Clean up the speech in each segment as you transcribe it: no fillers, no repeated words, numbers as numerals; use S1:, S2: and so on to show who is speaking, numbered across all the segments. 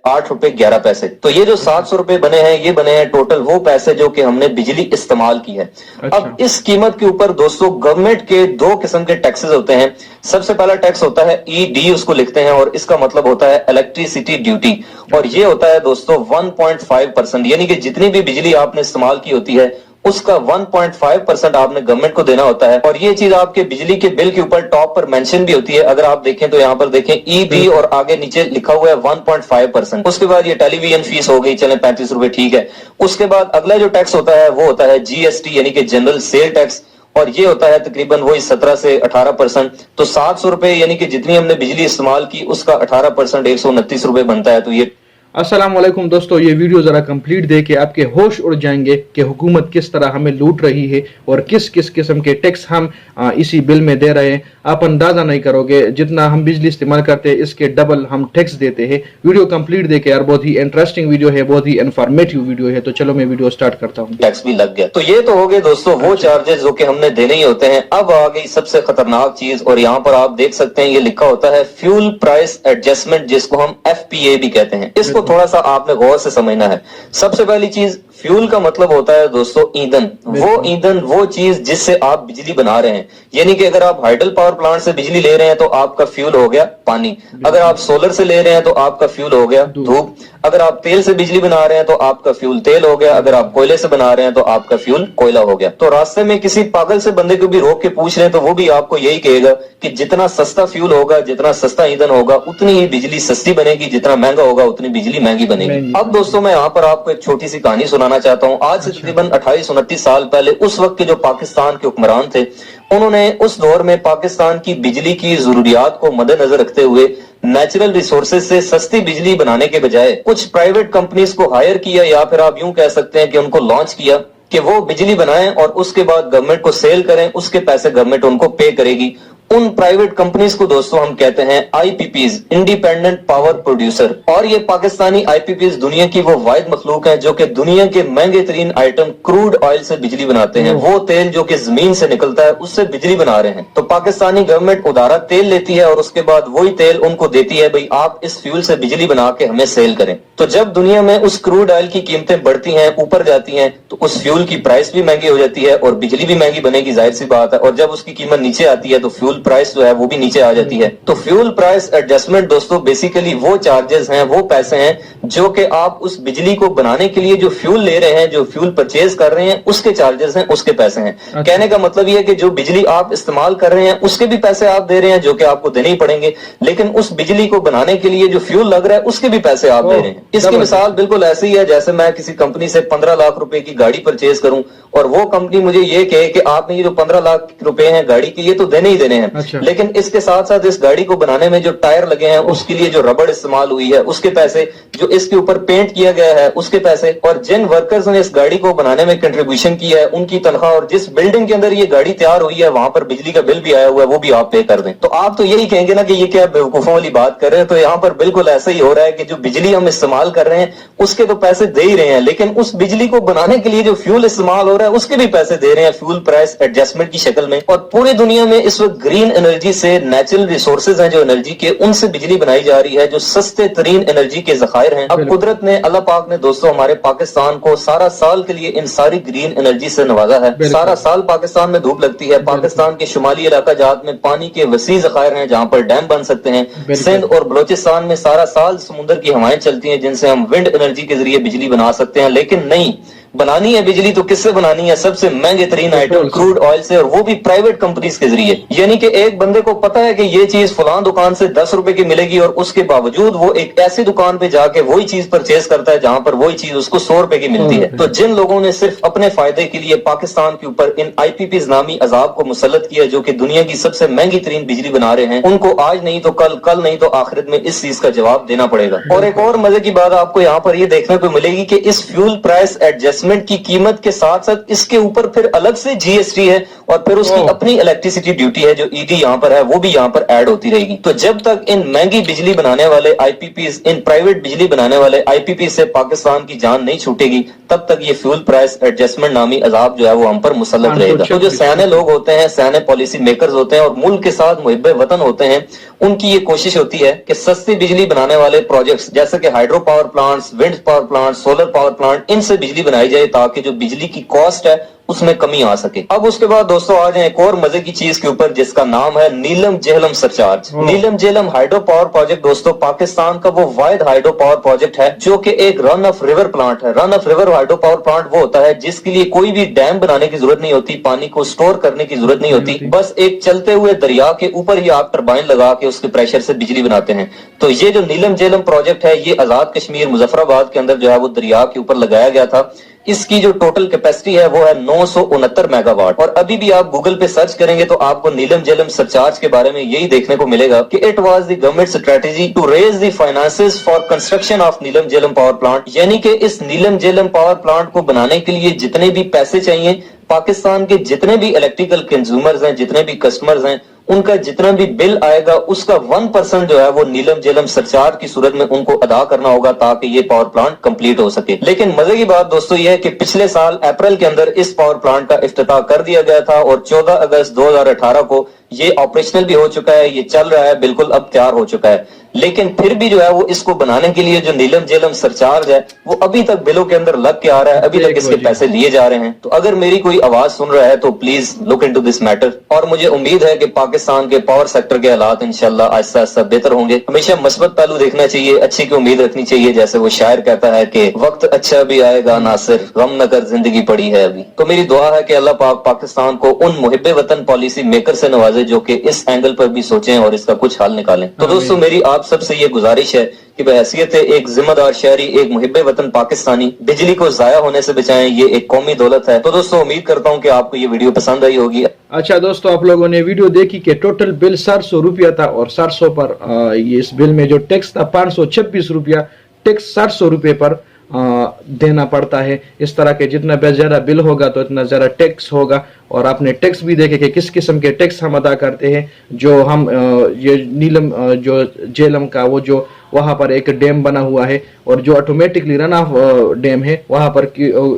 S1: 8 रुपए 11 पैसे। तो ये जो 700 रुपए बने हैं, ये बने हैं टोटल वो पैसे जो कि हमने बिजली इस्तेमाल की है। अब इस कीमत के ऊपर दोस्तों गवर्नमेंट के दो किस्म के टैक्सेस होते हैं। सबसे पहला टैक्स होता है ईडी, उसको लिखते हैं, और इसका मतलब होता है इलेक्ट्रिसिटी ड्यूटी, और ये होता है दोस्तों 1.5%, यानी कि जितनी भी बिजली आपने इस्तेमाल की होती है उसका 1.5% आपने गवर्नमेंट को देना होता है। और ये चीज आपके बिजली के बिल के ऊपर टॉप पर मेंशन भी होती है। अगर आप देखें तो यहाँ पर देखें ईबी और आगे नीचे लिखा हुआ है 1.5%। उसके बाद ये टेलीविजन फीस हो गई, चले 35 रुपए, ठीक है। उसके बाद अगला जो टैक्स होता है वो होता है जीएसटी, यानी कि जनरल सेल टैक्स, और ये होता है तकरीबन वही 17 से 18%। तो 700 रुपए यानी कि जितनी हमने बिजली इस्तेमाल की उसका 18% 129 रुपए बनता है। तो ये
S2: अस्सलाम वालेकुम दोस्तों, ये वीडियो ज़रा कंप्लीट देके आपके होश उड़ जाएंगे कि हुकूमत किस तरह हमें लूट रही है और किस किस किस्म के टैक्स हम इसी बिल में दे रहे हैं। आप अंदाज़ा नहीं करोगे, जितना हम बिजली इस्तेमाल करते हैं इसके डबल हम टैक्स देते हैं। वीडियो कंप्लीट देके यार, बहुत ही इंटरेस्टिंग वीडियो है, बहुत ही इन्फॉर्मेटिव वीडियो है। तो चलो मैं वीडियो स्टार्ट करता हूँ।
S1: टैक्स भी लग गया। तो ये तो हो गए दोस्तों वो चार्जेस जो कि हमने देने ही होते हैं। अब आ गई सबसे खतरनाक चीज, और यहाँ पर आप देख सकते हैं ये लिखा होता है फ्यूल प्राइस एडजस्टमेंट, जिसको हम एफपीए भी कहते हैं। इसको थोड़ा सा आपने गौर से समझना है। सबसे पहली चीज, फ्यूल का मतलब होता है दोस्तों ईंधन। वो ईंधन, वो चीज जिससे आप बिजली बना रहे हैं। यानी कि अगर आप हाइडल पावर प्लांट से बिजली ले रहे हैं तो आपका फ्यूल हो गया पानी। अगर आप सोलर से ले रहे हैं तो आपका फ्यूल हो गया धूप। अगर आप तेल से बिजली बना रहे हैं तो आपका फ्यूल तेल हो गया। अगर आप कोयले से बना रहे हैं तो आपका फ्यूल कोयला हो गया। तो रास्ते में किसी पागल से बंदे को भी रोक के पूछ रहे हैं तो वो भी आपको यही कहेगा कि जितना सस्ता फ्यूल होगा, जितना सस्ता ईंधन होगा, उतनी ही बिजली सस्ती बनेगी, जितना महंगा होगा उतनी बिजली महंगी बनेगी। अब दोस्तों मैं यहाँ पर आपको एक छोटी सी कहानी सुनाना चाहता हूँ। आज से तकरीबन 28-29 साल पहले उस वक्त के जो पाकिस्तान के हुक्मरान थे, उन्होंने उस दौर में पाकिस्तान की बिजली की जरूरियात को मद्देनजर रखते हुए नेचुरल रिसोर्सेज से सस्ती बिजली बनाने के बजाय कुछ प्राइवेट कंपनीज को हायर किया, या फिर आप यूं कह सकते हैं कि उनको लॉन्च किया कि वो बिजली बनाएं और उसके बाद गवर्नमेंट को सेल करें, उसके पैसे गवर्नमेंट उनको पे करेगी। उन प्राइवेट कंपनीज को दोस्तों हम कहते हैं आईपीपीज, इंडिपेंडेंट पावर प्रोड्यूसर। और ये पाकिस्तानी आईपीपीज दुनिया की वो वाहिद मखलूक है जो कि दुनिया के महंगे तरीन आइटम क्रूड ऑयल से बिजली बनाते हैं। वो तेल जो कि जमीन से निकलता है उससे बिजली बना रहे हैं। तो पाकिस्तानी गवर्नमेंट उधारा तेल लेती है और उसके बाद वही तेल उनको देती है, भाई आप इस फ्यूल से बिजली बना के हमें सेल करें। तो जब दुनिया में उस क्रूड ऑयल की कीमतें बढ़ती हैं, ऊपर जाती हैं, तो उस फ्यूल की प्राइस भी महंगी हो जाती है और बिजली भी महंगी बनेगी, जाहिर सी बात है। और जब उसकी कीमत नीचे आती है तो फ्यूल प्राइस जो है वो भी नीचे आ जाती है। तो फ्यूल प्राइस एडजस्टमेंट दोस्तों बेसिकली वो चार्जेस हैं, वो पैसे हैं जो कि आप उस बिजली को बनाने के लिए जो फ्यूल ले रहे हैं, जो फ्यूल परचेज कर रहे हैं, उसके चार्जेस हैं, उसके पैसे हैं। कहने का मतलब ये है कि जो बिजली आप इस्तेमाल कर रहे हैं उसके भी पैसे आप दे रहे हैं जो कि आपको देने ही पड़ेंगे, लेकिन उस बिजली को बनाने के लिए जो फ्यूल लग रहा है उसके भी पैसे आप दे रहे हैं। इसकी मिसाल बिल्कुल ऐसी ही है जैसे मैं किसी कंपनी से 15 लाख रुपए की गाड़ी परचेज करूं और वो कंपनी मुझे ये कहे कि आपने ये जो 15 लाख रुपए हैं गाड़ी के, ये तो देने ही देने हैं, लेकिन इसके साथ साथ इस गाड़ी को बनाने में जो टायर लगे हैं उसके लिए जो रबड़ इस्तेमाल हुई है उसके पैसे, जो इसके ऊपर पेंट किया गया है उसके पैसे, और जिन वर्कर्स ने इस गाड़ी को बनाने में कंट्रीब्यूशन किया है उनकी तनख्वाह, और जिस बिल्डिंग के अंदर ये गाड़ी तैयार हुई है वहां पर बिजली का बिल भी आया हुआ है, वो भी आप पे कर दें। तो आप तो यही कहेंगे ना कि ये क्या बेवकूफों वाली बात कर रहे हैं। तो यहाँ पर बिल्कुल ऐसा ही हो रहा है कि जो बिजली हम इस्तेमाल कर रहे हैं उसके तो पैसे दे ही रहे हैं, लेकिन उस बिजली को बनाने के लिए जो फ्यूल इस्तेमाल हो रहा है उसके भी पैसे दे रहे हैं फ्यूल प्राइस एडजस्टमेंट की शक्ल में। और पूरी दुनिया में इस वक्त ग्रीन एनर्जी से, नेचुरल रिसोर्सेज हैं जो एनर्जी के, उनसे बिजली बनाई जा रही है जो सस्ते तरीन एनर्जी के जखायर हैं। अब कुदरत ने, अल्लाह पाक ने दोस्तों हमारे पाकिस्तान को सारा साल के लिए इन सारी ग्रीन एनर्जी से नवाजा है। सारा साल पाकिस्तान में धूप लगती है। पाकिस्तान के शुमाली इलाका जात में पानी के वसी जखायर हैं जहां पर डैम बन सकते हैं। सिंध और बलोचिस्तान में सारा साल समुद्र की हवाएं चलती हैं जिनसे हम विंड एनर्जी के जरिए बिजली बना सकते हैं। लेकिन नहीं, बनानी है बिजली तो किससे बनानी है? सबसे महंगे तरीन आइटम क्रूड ऑयल से, और वो भी प्राइवेट कंपनीज के जरिए। यानी कि एक बंदे को पता है कि ये चीज फलां दुकान से 10 रुपए की मिलेगी और उसके बावजूद वो एक ऐसी दुकान पे जाके वही चीज परचेज करता है जहां पर वही चीज उसको 100 रुपए की मिलती है। तो जिन लोगों ने सिर्फ अपने फायदे के लिए पाकिस्तान के ऊपर इन आईपीपीज नामी अजाब को मुसल्लत किया जो कि दुनिया की सबसे महंगी तरीन बिजली बना रहे हैं, उनको आज नहीं तो कल, कल नहीं तो आखिरत में इस चीज का जवाब देना पड़ेगा। और एक और मजे की बात आपको यहाँ पर ये देखने को मिलेगी कि इस फ्यूल प्राइस एडजस्ट एडजस्टमेंट की कीमत के साथ साथ इसके ऊपर फिर अलग से जीएसटी है और फिर उसकी अपनी इलेक्ट्रिसिटी ड्यूटी है जो ईडी यहाँ पर है वो भी यहाँ पर ऐड होती रहेगी। तो जब तक इन महंगी बिजली बनाने वाले आईपीपीज, इन प्राइवेट बिजली बनाने वाले आईपीपी से पाकिस्तान की जान नहीं छूटेगी, तब तक ये फ्यूल प्राइस एडजस्टमेंट नामी अजाब जो है वो हम पर मुसल्लत रहेगा। तो जो सयाने लोग होते हैं, सयाने पॉलिसी मेकर्स होते हैं और मुल्क के साथ मुहिब्बे वतन होते हैं, उनकी ये कोशिश होती है कि सस्ती बिजली बनाने वाले प्रोजेक्ट्स जैसे कि hydro power plants, wind power plant, solar power plant, इनसे बिजली बनाई जाए ताकि जो बिजली की कॉस्ट है उसमें कमी आ सके। अब उसके बाद दोस्तों आ जाए एक और मजे की चीज के ऊपर जिसका नाम है नीलम जेहलम सरचार्ज। नीलम जेहलम हाइड्रो पावर प्रोजेक्ट दोस्तों पाकिस्तान का वो वाहिद हाइड्रो पावर प्रोजेक्ट है जो कि एक रन ऑफ रिवर प्लांट है। Run of river hydro power plant वो होता है जिसके लिए कोई भी डैम बनाने की जरूरत नहीं होती, पानी को स्टोर करने की जरूरत नहीं होती, बस एक चलते हुए दरिया के ऊपर ही आप टरबाइन लगा के उसके प्रेशर से बिजली बनाते हैं। तो ये जो नीलम जेहलम प्रोजेक्ट है ये आजाद कश्मीर मुजफ्फराबाद के अंदर जो है वो दरिया के ऊपर लगाया गया था। इसकी जो टोटल कैपेसिटी है वो है 969 मेगावाट। और अभी भी आप गूगल पे सर्च करेंगे तो आपको नीलम जेहलम सरचार्ज के बारे में यही देखने को मिलेगा कि it was the government strategy to raise the finances for construction of Neelum Jhelum power plant, यानी कि इस नीलम जेहलम पावर प्लांट को बनाने के लिए जितने भी पैसे चाहिए, पाकिस्तान के जितने भी इलेक्ट्रिकल कंज्यूमर्स हैं, जितने भी कस्टमर्स हैं, उनका जितना भी बिल आएगा उसका 1% जो है वो नीलम जेहलम सरचार्ज की सूरत में उनको अदा करना होगा ताकि ये पावर प्लांट कंप्लीट हो सके। लेकिन मजे की बात दोस्तों ये है कि पिछले साल अप्रैल के अंदर इस पावर प्लांट का इफ्तिताह कर दिया गया था और 14 अगस्त 2018 को ये ऑपरेशनल भी हो चुका है, ये चल रहा है, बिल्कुल अब तैयार हो चुका है। लेकिन फिर भी जो है वो इसको बनाने के लिए जो नीलम जेहलम सरचार्ज है वो अभी तक बिलों के अंदर लग के आ रहा है, अभी तक इसके पैसे लिए जा रहे हैं। तो अगर मेरी कोई आवाज सुन रहा है तो please look into this matter. और मुझे उम्मीद है कि पाकिस्तान के पावर सेक्टर के हालात इंशाल्लाह आहिस्ता आहिस्ता बेहतर होंगे। हमेशा मस्बत पहलू देखना चाहिए, अच्छी की उम्मीद रखनी चाहिए। जैसे वो शायर कहता है कि वक्त अच्छा भी आएगा नासिर, गम न कर जिंदगी पड़ी है अभी। तो मेरी दुआ है कि अल्लाह पाक पाकिस्तान को उन मुहिब्बे वतन पॉलिसी मेकर से नवाजे जो कि इस एंगल पर भी सोचें और इसका कुछ हल निकालें। तो दोस्तों मेरी आप सबसे ये गुजारिश है कि बहैसियत एक जिम्मेदार शहरी, एक मुहिब्बे वतन पाकिस्तानी बिजली को जाया होने से बचाएं, ये एक कौमी दौलत है। तो दोस्तों उम्मीद करता हूँ कि आपको ये वीडियो पसंद आई होगी।
S2: अच्छा दोस्तों, आप लोगों ने वीडियो देखी कि टोटल बिल 700 रुपया था और 700 पर ये इस बिल में जो टैक्स था 526 रुपया टैक्स 700 रुपये पर देना पड़ता है। इस तरह के जितना ज्यादा बिल होगा तो इतना ज्यादा टैक्स होगा। और आपने टैक्स भी देखे कि किस किस्म के टैक्स हम अदा करते हैं। जो हम ये नीलम जो जेहलम का वो जो वहां पर एक डैम बना हुआ है और जो ऑटोमेटिकली रन ऑफ डैम है, वहां पर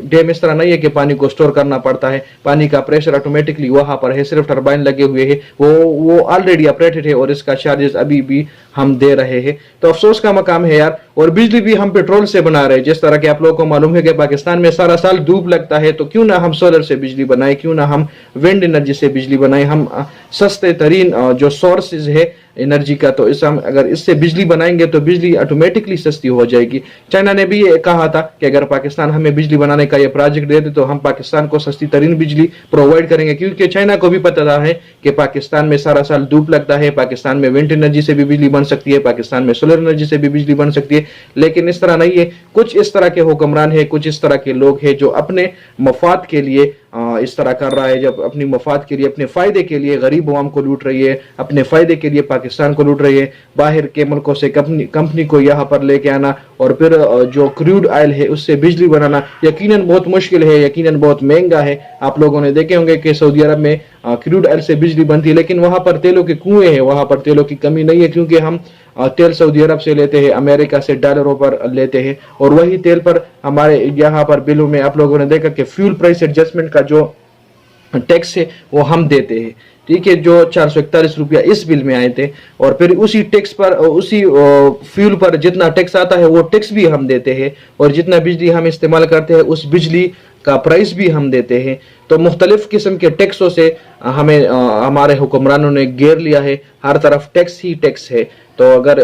S2: डैम इस तरह नहीं है कि पानी को स्टोर करना पड़ता है, पानी का प्रेशर ऑटोमेटिकली वहां पर है, सिर्फ टरबाइन लगे हुए हैं, वो ऑलरेडी ऑपरेटेड है और इसका चार्जेस अभी भी हम दे रहे हैं। तो अफसोस का मकाम है यार। और बिजली भी हम पेट्रोल से बना रहे हैं। जिस तरह के आप लोगों को मालूम है कि पाकिस्तान में सारा साल धूप लगता है, तो क्यों ना हम सोलर से बिजली बनाए, क्यों ना हम विंड एनर्जी से बिजली बनाए। हम सस्ते तरीन जो सोर्सेज है एनर्जी का, तो इस हम अगर इससे बिजली बनाएंगे तो बिजली ऑटोमेटिकली सस्ती हो जाएगी। चाइना ने भी ये कहा था कि अगर पाकिस्तान हमें बिजली बनाने का ये प्रोजेक्ट दे दे तो हम पाकिस्तान को सस्ती तरीन बिजली प्रोवाइड करेंगे, क्योंकि चाइना को भी पता है कि पाकिस्तान में सारा साल धूप लगता है, पाकिस्तान में विंड एनर्जी से भी बिजली बन सकती है, पाकिस्तान में सोलर एनर्जी से भी बिजली बन सकती है। लेकिन इस तरह नहीं है। कुछ इस तरह के हुक्मरान है, कुछ इस तरह के लोग हैं जो अपने मफाद के लिए इस तरह कर रहा है, जब अपनी मफाद के लिए, अपने फायदे के लिए गरीब अवाम को लूट रही है, अपने फायदे के लिए पाकिस्तान को लूट रही है। बाहर के मुल्कों से कंपनी को यहाँ पर लेके आना और फिर जो क्रूड ऑयल है उससे बिजली बनाना यकीनन बहुत मुश्किल है, यकीनन बहुत महंगा है। आप लोगों ने देखे होंगे कि सऊदी अरब में क्रूड ऑयल से बिजली बनती है, लेकिन वहां पर तेलों के कुएं हैं, वहां पर तेलों की कमी नहीं है, क्योंकि हम तेल सऊदी अरब से लेते हैं, अमेरिका से डॉलरों पर लेते हैं और वही तेल पर हमारे यहाँ पर बिलों में आप लोगों ने देखा कि फ्यूल प्राइस एडजस्टमेंट का जो टैक्स है वो हम देते हैं। ठीक है, जो 441 रुपया इस बिल में आए थे और फिर उसी टैक्स पर, उसी फ्यूल पर जितना टैक्स आता है वो टैक्स भी हम देते हैं और जितना बिजली हम इस्तेमाल करते हैं उस बिजली का प्राइस भी हम देते हैं। तो मुख्तलिफ किस्म के टैक्सों से हमें हमारे हुक्मरानों ने घेर लिया है, हर तरफ टैक्स ही टैक्स है। तो अगर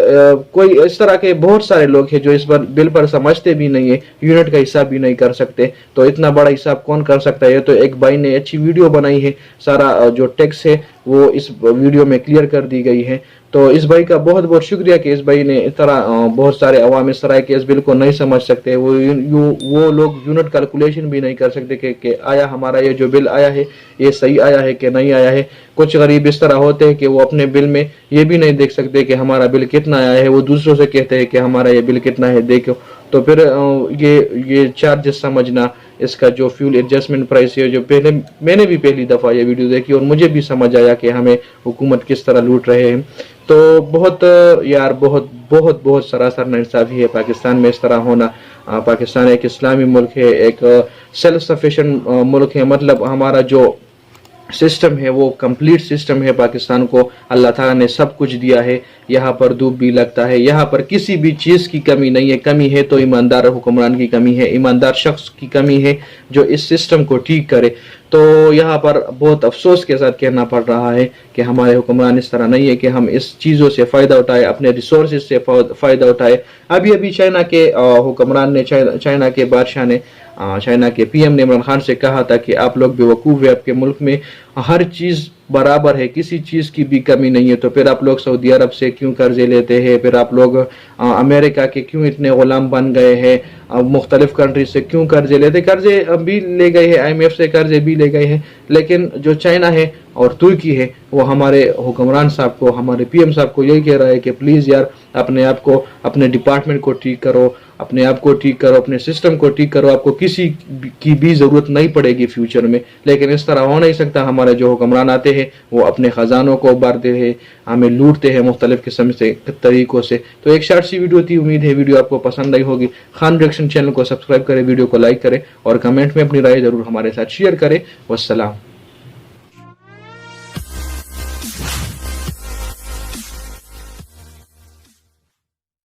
S2: कोई इस तरह के बहुत सारे लोग हैं जो इस पर बिल पर समझते भी नहीं है, यूनिट का हिसाब भी नहीं कर सकते, तो इतना बड़ा हिसाब कौन कर सकता है। तो एक भाई ने अच्छी वीडियो बनाई है, सारा जो टैक्स है वो इस वीडियो में क्लियर कर दी गई है। तो इस भाई का बहुत बहुत शुक्रिया कि इस भाई ने इस तरह, बहुत सारे अवाम इस तरह के इस बिल को नहीं समझ सकते, वो लोग यूनिट कैलकुलेशन भी नहीं कर सकते कि आया हमारा ये जो बिल आया है ये सही आया है कि नहीं आया है। कुछ गरीब इस तरह होते हैं कि वो अपने बिल में ये भी नहीं देख सकते कि हमारा बिल कितना आया है, वो दूसरों से कहते हैं कि हमारा ये बिल कितना है देखो। तो फिर ये चार्जेस समझना, इसका जो फ्यूल एडजस्टमेंट प्राइस है, जो पहले मैंने भी पहली दफ़ा ये वीडियो देखी और मुझे भी समझ आया कि हमें हुकूमत किस तरह लूट रहे हैं। तो बहुत यार बहुत बहुत बहुत सरासर नाइंसाफ़ी है पाकिस्तान में इस तरह होना। पाकिस्तान एक इस्लामी मुल्क है, एक सेल्फ सफिशेंट मुल्क है, मतलब हमारा जो सिस्टम है वो कंप्लीट सिस्टम है। पाकिस्तान को अल्लाह ताला ने सब कुछ दिया है, यहाँ पर धूप भी लगता है, यहाँ पर किसी भी चीज़ की कमी नहीं है। कमी है तो ईमानदार हुक्मरान की कमी है, ईमानदार शख्स की कमी है जो इस सिस्टम को ठीक करे। तो यहाँ पर बहुत अफसोस के साथ कहना पड़ रहा है कि हमारे हुक्मरान इस तरह नहीं है कि हम इस चीज़ों से फ़ायदा उठाए, अपने रिसोर्सेज से फ़ायदा उठाए। अभी अभी चाइना के हुक्मरान ने, चाइना के बादशाह ने, चाइना के पीएम ने इमरान खान से कहा था कि आप लोग बेवकूफ़ है, आपके मुल्क में हर चीज़ बराबर है, किसी चीज़ की भी कमी नहीं है, तो फिर आप लोग सऊदी अरब से क्यों कर्जे लेते हैं, फिर आप लोग अमेरिका के क्यों इतने गुलाम बन गए हैं, मुख्तलिफ कंट्री से क्यों कर्जे लेते। कर्जे भी ले गए हैं, IMF से कर्जे भी ले गए हैं, लेकिन जो चाइना है और तुर्की है वो हमारे हुक्मरान साहब को, हमारे PM साहब को यही कह रहा है कि प्लीज़ यार अपने आप को, अपने डिपार्टमेंट को ठीक करो, अपने आप को ठीक करो, अपने सिस्टम को ठीक करो, आपको किसी की भी ज़रूरत नहीं पड़ेगी फ्यूचर में। लेकिन इस तरह हो नहीं सकता। हमारे जो हुक्मरान आते हैं वो अपने ख़जानों को उबारते हैं, हमें लूटते हैं मुख्तलिफ किस्म से तरीक़ों से। तो एक शॉर्ट सी वीडियो थी, उम्मीद है वीडियो आपको पसंद आई होगी। खान रिएक्शन चैनल को सब्सक्राइब करें, वीडियो को लाइक करें और कमेंट में अपनी राय ज़रूर हमारे साथ शेयर करें। वस्सलाम।